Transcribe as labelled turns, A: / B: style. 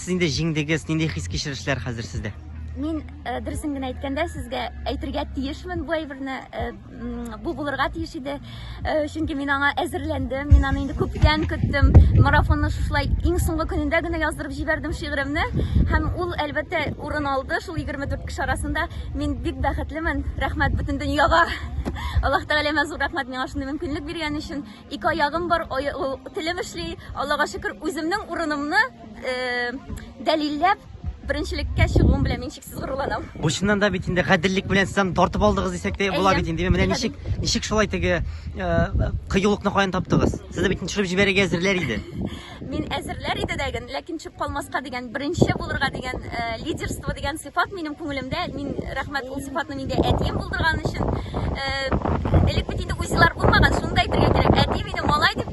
A: Сіз инде жеңдегез, нендей хис кечиришләр хәзер сездә?
B: Мин дөресен генә әйткәндә сезгә әйтергә тиешмен бу әйберне, бу булырга тиеш иде. Чөнки мин аңа әзерләндем, мин аны инде күптән көттем. Марафонны шулай иң соңгы көнендә генә яздырып җибәрдем шигыремне һәм ул әлбәттә урын алды шул 24 кеше арасында. Мин бик бәхетлемен. Рәхмәт бөтен дөньяга. Аллаһ Тәгаләгә зур рәхмәт миңа шундый мөмкинлек биргән өчен. Ике аягым бар, телем эшли. Аллага шөкер, үземнең урынымны дәлилләп беренчелеккә чыгуым белән мин чиксез горурланам.
A: Бу чыннан да бит инде гаделлек белән сез аны тартып алдыгыз дисәк тә була бит инде. Менә ничек шулай теге кыюлыкны каян таптыгыз? Сез дә бит төшереп җибәрергә әзерләр иде.
B: Мин әзерләр иде дәген, ләкин чыгып калмаска дигән, беренче булырга дигән лидерство дигән сыйфат минем күңелемдә. Мин рәхмәт ул сыйфатны миндә әтием булдырган өчен. Элек бит инде үзләр булмаган, шунда әйтергә кирәк. Әти мине малай дип